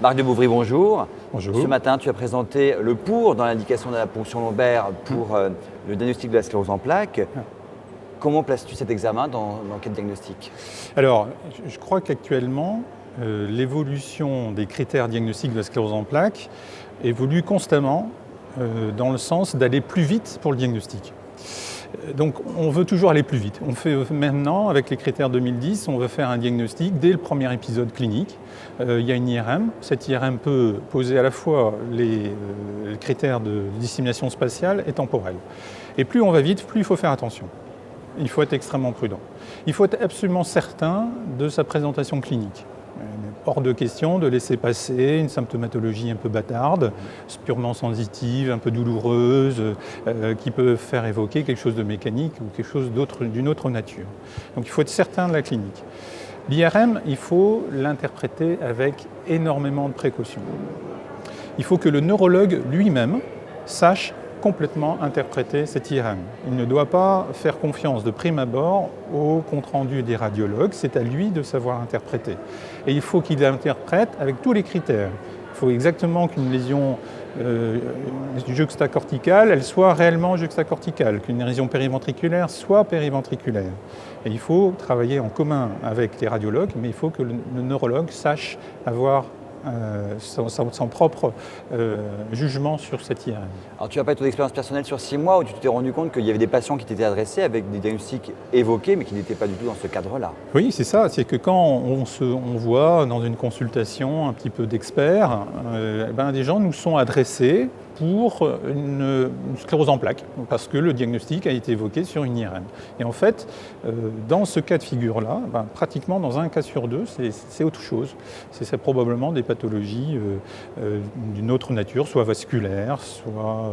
Marc de Bouvry, bonjour. Bonjour. Ce matin, tu as présenté le pour dans l'indication de la ponction lombaire pour le diagnostic de la sclérose en plaques. Comment places-tu cet examen dans quel diagnostic? Alors, je crois qu'actuellement, l'évolution des critères diagnostiques de la sclérose en plaques évolue constamment dans le sens d'aller plus vite pour le diagnostic. Donc on veut toujours aller plus vite. On fait maintenant, avec les critères 2010, on veut faire un diagnostic dès le premier épisode clinique. Il y a une IRM. Cette IRM peut poser à la fois les critères de dissémination spatiale et temporelle. Et plus on va vite, plus il faut faire attention. Il faut être extrêmement prudent. Il faut être absolument certain de sa présentation clinique. Hors de question de laisser passer une symptomatologie un peu bâtarde, purement sensitive, un peu douloureuse, qui peut faire évoquer quelque chose de mécanique ou quelque chose d'une autre nature. Donc il faut être certain de la clinique. L'IRM, il faut l'interpréter avec énormément de précautions. Il faut que le neurologue lui-même sache complètement interpréter cette IRM. Il ne doit pas faire confiance de prime abord au compte-rendu des radiologues, c'est à lui de savoir interpréter. Et il faut qu'il interprète avec tous les critères. Il faut exactement qu'une lésion juxtacorticale, elle soit réellement juxtacorticale, qu'une lésion périventriculaire soit périventriculaire. Et il faut travailler en commun avec les radiologues, mais il faut que le neurologue sache avoir son propre jugement sur cette IRM. Alors tu n'as pas ton expérience personnelle sur 6 mois où tu t'es rendu compte qu'il y avait des patients qui t'étaient adressés avec des diagnostics évoqués mais qui n'étaient pas du tout dans ce cadre-là. Oui, c'est ça. C'est que quand on voit dans une consultation un petit peu d'experts, des gens nous sont adressés pour une sclérose en plaques, parce que le diagnostic a été évoqué sur une IRM. Et en fait, dans ce cas de figure-là, pratiquement dans un cas sur deux, c'est autre chose. C'est probablement des pathologies d'une autre nature, soit vasculaire, soit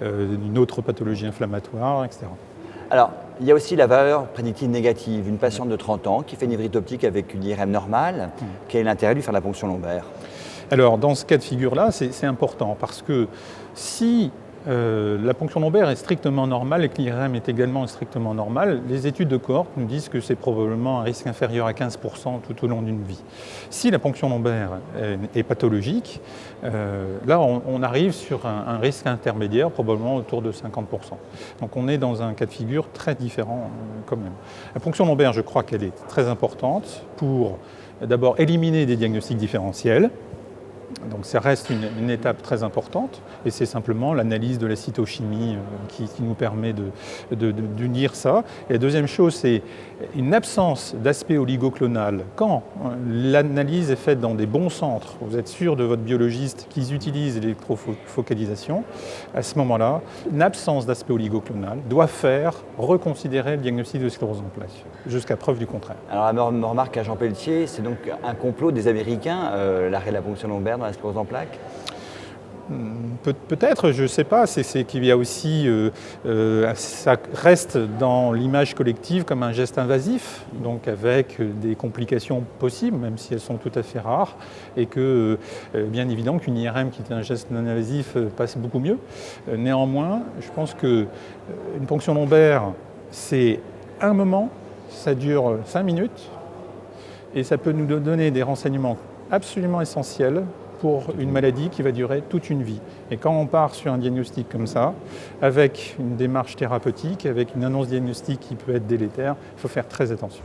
d'une autre pathologie inflammatoire, etc. Alors, il y a aussi la valeur prédictive négative. Une patiente de 30 ans qui fait une ivrite optique avec une IRM normale, quel est l'intérêt de lui faire la ponction lombaire? Alors, dans ce cas de figure-là, c'est important parce que si la ponction lombaire est strictement normale et que l'IRM est également strictement normale, les études de cohorte nous disent que c'est probablement un risque inférieur à 15% tout au long d'une vie. Si la ponction lombaire est pathologique, là on arrive sur un risque intermédiaire, probablement autour de 50%. Donc on est dans un cas de figure très différent quand même. La ponction lombaire, je crois qu'elle est très importante pour d'abord éliminer des diagnostics différentiels. Donc ça reste une étape très importante et c'est simplement l'analyse de la cytochimie qui nous permet d'unir ça. Et la deuxième chose, c'est une absence d'aspect oligoclonal. Quand l'analyse est faite dans des bons centres, vous êtes sûr de votre biologiste qu'ils utilisent l'électrofocalisation, à ce moment-là, une absence d'aspect oligoclonal doit faire reconsidérer le diagnostic de sclérose en plaques, jusqu'à preuve du contraire. Alors la remarque à Jean Pelletier, c'est donc un complot des Américains, l'arrêt de la ponction lombaire dans la sclérose en plaques? Peut-être, je ne sais pas, c'est qu'il y a aussi, ça reste dans l'image collective comme un geste invasif, donc avec des complications possibles, même si elles sont tout à fait rares, et que bien évidemment qu'une IRM qui est un geste non invasif passe beaucoup mieux. Néanmoins, je pense qu'une ponction lombaire, c'est un moment, ça dure 5 minutes, et ça peut nous donner des renseignements absolument essentiels pour une maladie qui va durer toute une vie. Et quand on part sur un diagnostic comme ça, avec une démarche thérapeutique, avec une annonce diagnostique qui peut être délétère, il faut faire très attention.